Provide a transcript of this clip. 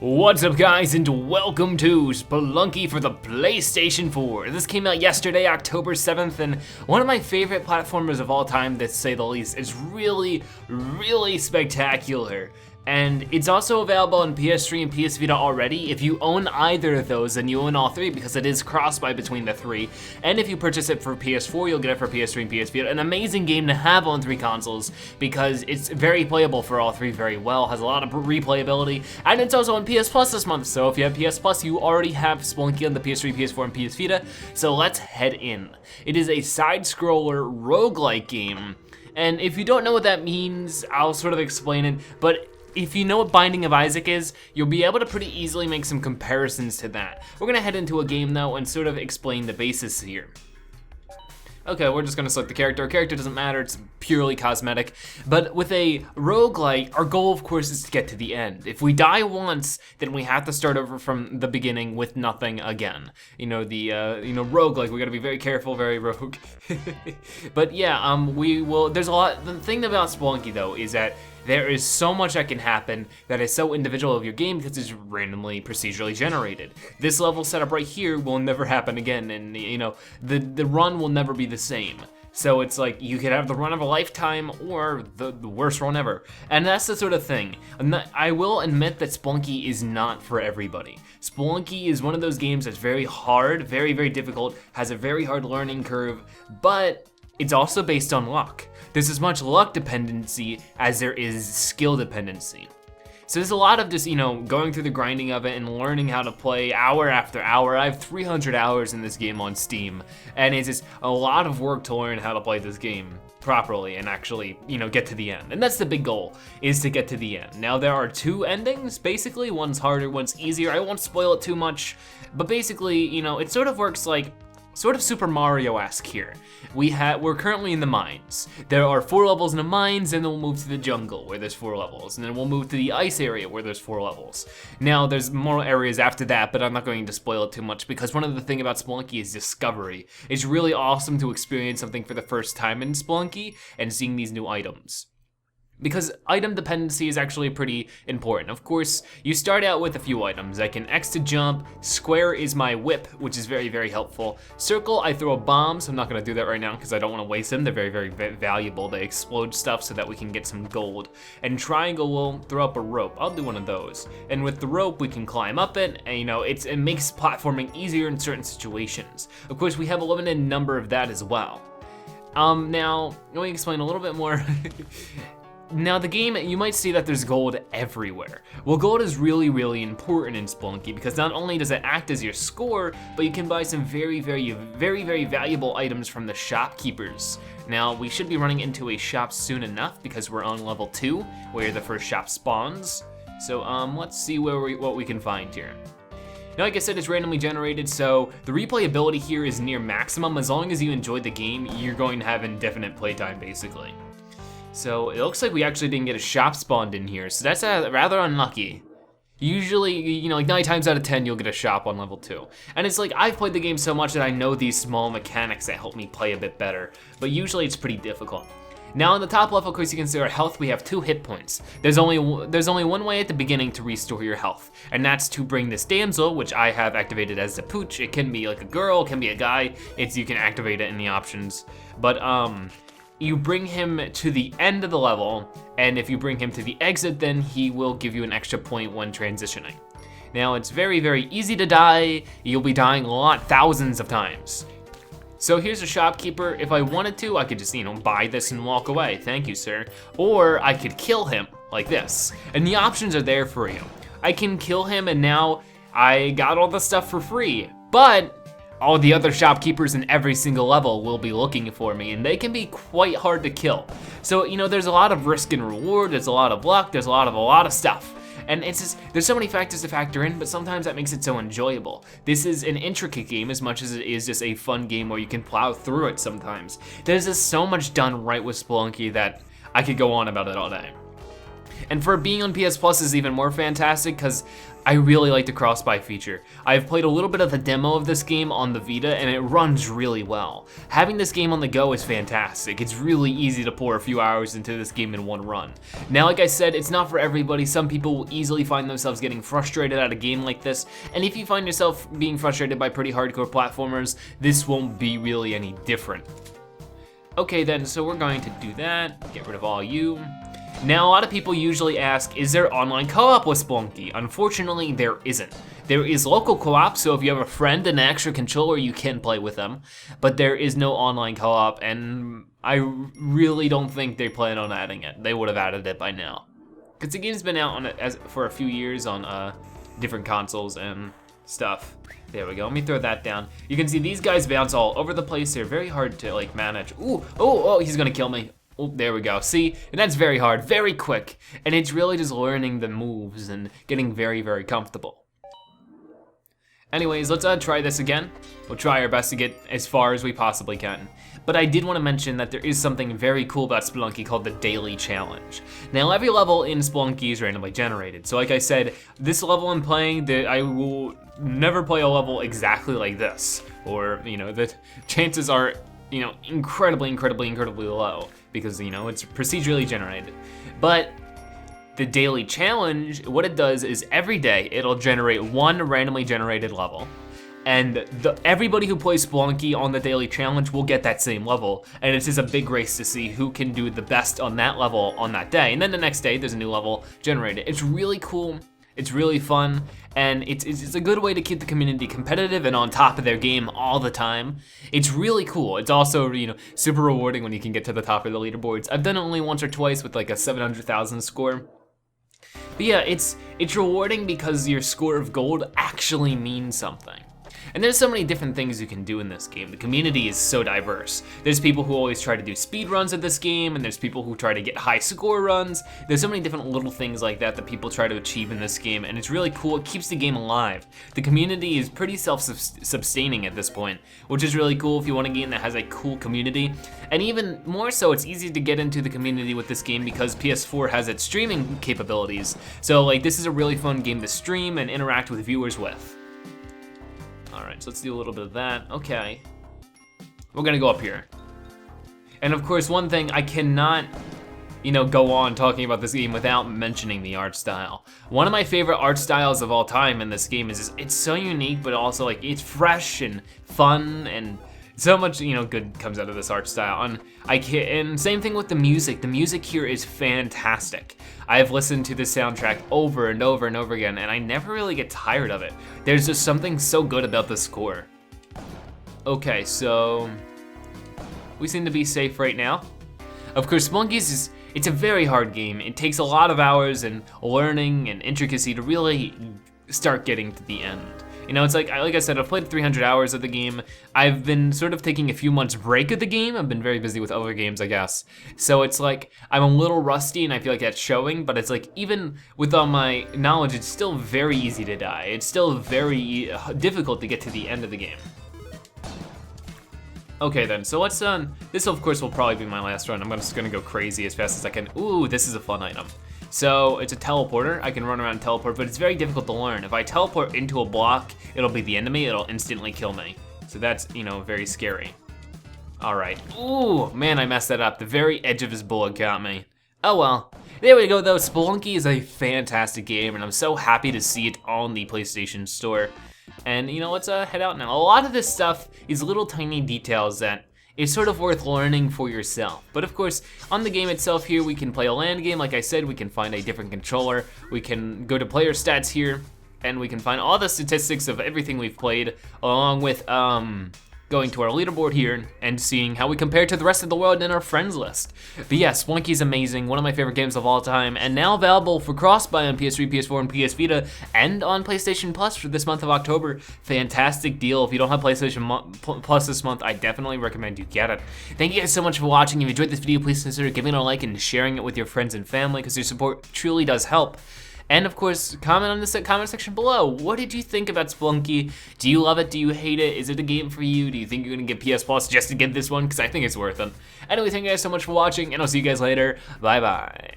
What's up guys, and welcome to Spelunky for the PlayStation 4. This came out yesterday, October 7th, and one of my favorite platformers of all time, to say the least. It's really spectacular. And it's also available on PS3 and PS Vita already. If you own either of those, then you own all three because it is cross-buy between the three. And if you purchase it for PS4, you'll get it for PS3 and PS Vita. An amazing game to have on three consoles because it's very playable for all three very well, has a lot of replayability, and it's also on PS Plus this month. So if you have PS Plus, you already have Spelunky on the PS3, PS4, and PS Vita. So let's head in. It is a side-scroller roguelike game. And if you don't know what that means, I'll sort of explain it, but if you know what Binding of Isaac is, you'll be able to pretty easily make some comparisons to that. We're gonna head into a game though and sort of explain the basis here. Okay, we're just gonna select the character. Our character doesn't matter, it's purely cosmetic. But with a roguelike, our goal of course is to get to the end. If we die once, then we have to start over from the beginning with nothing again. You know, the roguelike, we gotta be very careful, very rogue. But yeah, we will, there's a lot, the thing about Spelunky though is that there is so much that can happen that is so individual of your game because it's randomly procedurally generated. This level setup right here will never happen again, and you know, the run will never be the same. So it's like you could have the run of a lifetime or the worst run ever. And that's the sort of thing. I will admit that Spelunky is not for everybody. Spelunky is one of those games that's very hard, very difficult, has a very hard learning curve, but it's also based on luck. There's as much luck dependency as there is skill dependency. So there's a lot of just, you know, going through the grinding of it and learning how to play hour after hour. I have 300 hours in this game on Steam, and it's just a lot of work to learn how to play this game properly and actually, you know, get to the end. And that's the big goal, is to get to the end. Now there are two endings, basically. One's harder, one's easier. I won't spoil it too much, but basically, you know, it sort of works like sort of Super Mario-esque here. We're currently in the mines. There are 4 levels in the mines, and then we'll move to the jungle where there's 4 levels, and then we'll move to the ice area where there's 4 levels. Now there's more areas after that, but I'm not going to spoil it too much because one of the things about Spelunky is discovery. It's really awesome to experience something for the first time in Spelunky and seeing these new items. Because item dependency is actually pretty important. Of course, you start out with a few items. I can X to jump, square is my whip, which is very helpful. Circle, I throw bombs. I'm not gonna do that right now because I don't wanna waste them. They're very valuable. They explode stuff so that we can get some gold. And triangle will throw up a rope. I'll do one of those. And with the rope, we can climb up it, and you know, it makes platforming easier in certain situations. Of course, we have a limited number of that as well. Now, let me explain a little bit more. Now the game, you might see that there's gold everywhere. Well, gold is really important in Spelunky because not only does it act as your score, but you can buy some very valuable items from the shopkeepers. Now, we should be running into a shop soon enough because we're on level 2, where the first shop spawns. So let's see what we can find here. Now, like I said, it's randomly generated, so the replayability here is near maximum. As long as you enjoyed the game, you're going to have indefinite playtime, basically. So it looks like we actually didn't get a shop spawned in here, so that's rather unlucky. Usually, you know, like 9 times out of 10, you'll get a shop on level 2. And it's like, I've played the game so much that I know these small mechanics that help me play a bit better, but usually it's pretty difficult. Now on the top level, of course, you can see our health. We have 2 hit points. There's only one way at the beginning to restore your health, and that's to bring this damsel, which I have activated as the pooch. It can be like a girl, it can be a guy. You can activate it in the options, but you bring him to the end of the level, and if you bring him to the exit, then he will give you an extra point when transitioning. Now, it's very easy to die. You'll be dying a lot, thousands of times. So here's a shopkeeper. If I wanted to, I could just, you know, buy this and walk away. Thank you, sir. Or I could kill him like this. And the options are there for you. I can kill him, and now I got all the stuff for free. But all the other shopkeepers in every single level will be looking for me, and they can be quite hard to kill. So, you know, there's a lot of risk and reward, there's a lot of luck, there's a lot of stuff. And it's just, there's so many factors to factor in, but sometimes that makes it so enjoyable. This is an intricate game as much as it is just a fun game where you can plow through it sometimes. There's just so much done right with Spelunky that I could go on about it all day. And for being on PS Plus is even more fantastic because I really like the cross-buy feature. I've played a little bit of the demo of this game on the Vita and it runs really well. Having this game on the go is fantastic. It's really easy to pour a few hours into this game in one run. Now, like I said, it's not for everybody. Some people will easily find themselves getting frustrated at a game like this, and if you find yourself being frustrated by pretty hardcore platformers, this won't be really any different. Okay then, so we're going to do that, get rid of all you. Now, a lot of people usually ask, is there online co-op with Spelunky? Unfortunately, there isn't. There is local co-op, so if you have a friend and an extra controller, you can play with them, but there is no online co-op, and I really don't think they plan on adding it. They would have added it by now. Because the game's been out for a few years on different consoles and stuff. There we go, let me throw that down. You can see these guys bounce all over the place. They're very hard to like manage. Ooh, oh, he's gonna kill me. Oh, there we go. See, and that's very hard, very quick. And it's really just learning the moves and getting very, very comfortable. Anyways, let's try this again. We'll try our best to get as far as we possibly can. But I did want to mention that there is something very cool about Spelunky called the Daily Challenge. Now, every level in Spelunky is randomly generated. So like I said, this level I'm playing, I will never play a level exactly like this. Or, you know, the chances are, you know, incredibly low. Because, you know, it's procedurally generated. But the Daily Challenge, what it does is every day it'll generate one randomly generated level. And everybody who plays Spelunky on the Daily Challenge will get that same level. And it's just a big race to see who can do the best on that level on that day. And then the next day, there's a new level generated. It's really cool, it's really fun, and it's a good way to keep the community competitive and on top of their game all the time. It's really cool. It's also, you know, super rewarding when you can get to the top of the leaderboards. I've done it only once or twice with like a 700,000 score. But yeah, it's rewarding because your score of gold actually means something. And there's so many different things you can do in this game. The community is so diverse. There's people who always try to do speed runs of this game, and there's people who try to get high score runs. There's so many different little things like that that people try to achieve in this game, and it's really cool. It keeps the game alive. The community is pretty self-sustaining at this point, which is really cool if you want a game that has a cool community. And even more so, it's easy to get into the community with this game because PS4 has its streaming capabilities. So like, this is a really fun game to stream and interact with viewers with. Alright, so let's do a little bit of that. Okay. We're gonna go up here. And of course, one thing, I cannot, you know, go on talking about this game without mentioning the art style. One of my favorite art styles of all time in this game is just, it's so unique, but also like, it's fresh and fun and so much, you know, good comes out of this art style. And same thing with the music. The music here is fantastic. I've listened to this soundtrack over and over and over again, and I never really get tired of it. There's just something so good about the score. Okay, so we seem to be safe right now. Of course, Spelunky it's a very hard game. It takes a lot of hours and learning and intricacy to really start getting to the end. You know, it's like I said, I've played 300 hours of the game. I've been sort of taking a few months break of the game. I've been very busy with other games, I guess. So it's like, I'm a little rusty and I feel like that's showing, but it's like, even with all my knowledge, it's still very easy to die. It's still very difficult to get to the end of the game. Okay then, so let's, this of course will probably be my last run. I'm just gonna go crazy as fast as I can. Ooh, this is a fun item. So it's a teleporter. I can run around and teleport, but it's very difficult to learn. If I teleport into a block, it'll be the enemy, it'll instantly kill me. So that's, you know, very scary. All right, ooh, man, I messed that up. The very edge of his bullet got me. Oh well, there we go though. Spelunky is a fantastic game, and I'm so happy to see it on the PlayStation Store. And you know, let's head out now. A lot of this stuff is little tiny details that is sort of worth learning for yourself. But of course, on the game itself here, we can play a land game. Like I said, we can find a different controller. We can go to player stats here, and we can find all the statistics of everything we've played, along with going to our leaderboard here and seeing how we compare to the rest of the world in our friends list. But yeah, Spelunky's amazing, one of my favorite games of all time, and now available for cross-buy on PS3, PS4, and PS Vita, and on PlayStation Plus for this month of October. Fantastic deal. If you don't have PlayStation Plus this month, I definitely recommend you get it. Thank you guys so much for watching. If you enjoyed this video, please consider giving it a like and sharing it with your friends and family, because your support truly does help. And of course, comment on the comment section below. What did you think about Spelunky? Do you love it? Do you hate it? Is it a game for you? Do you think you're gonna get PS Plus just to get this one? Because I think it's worth it. Anyway, thank you guys so much for watching, and I'll see you guys later. Bye bye.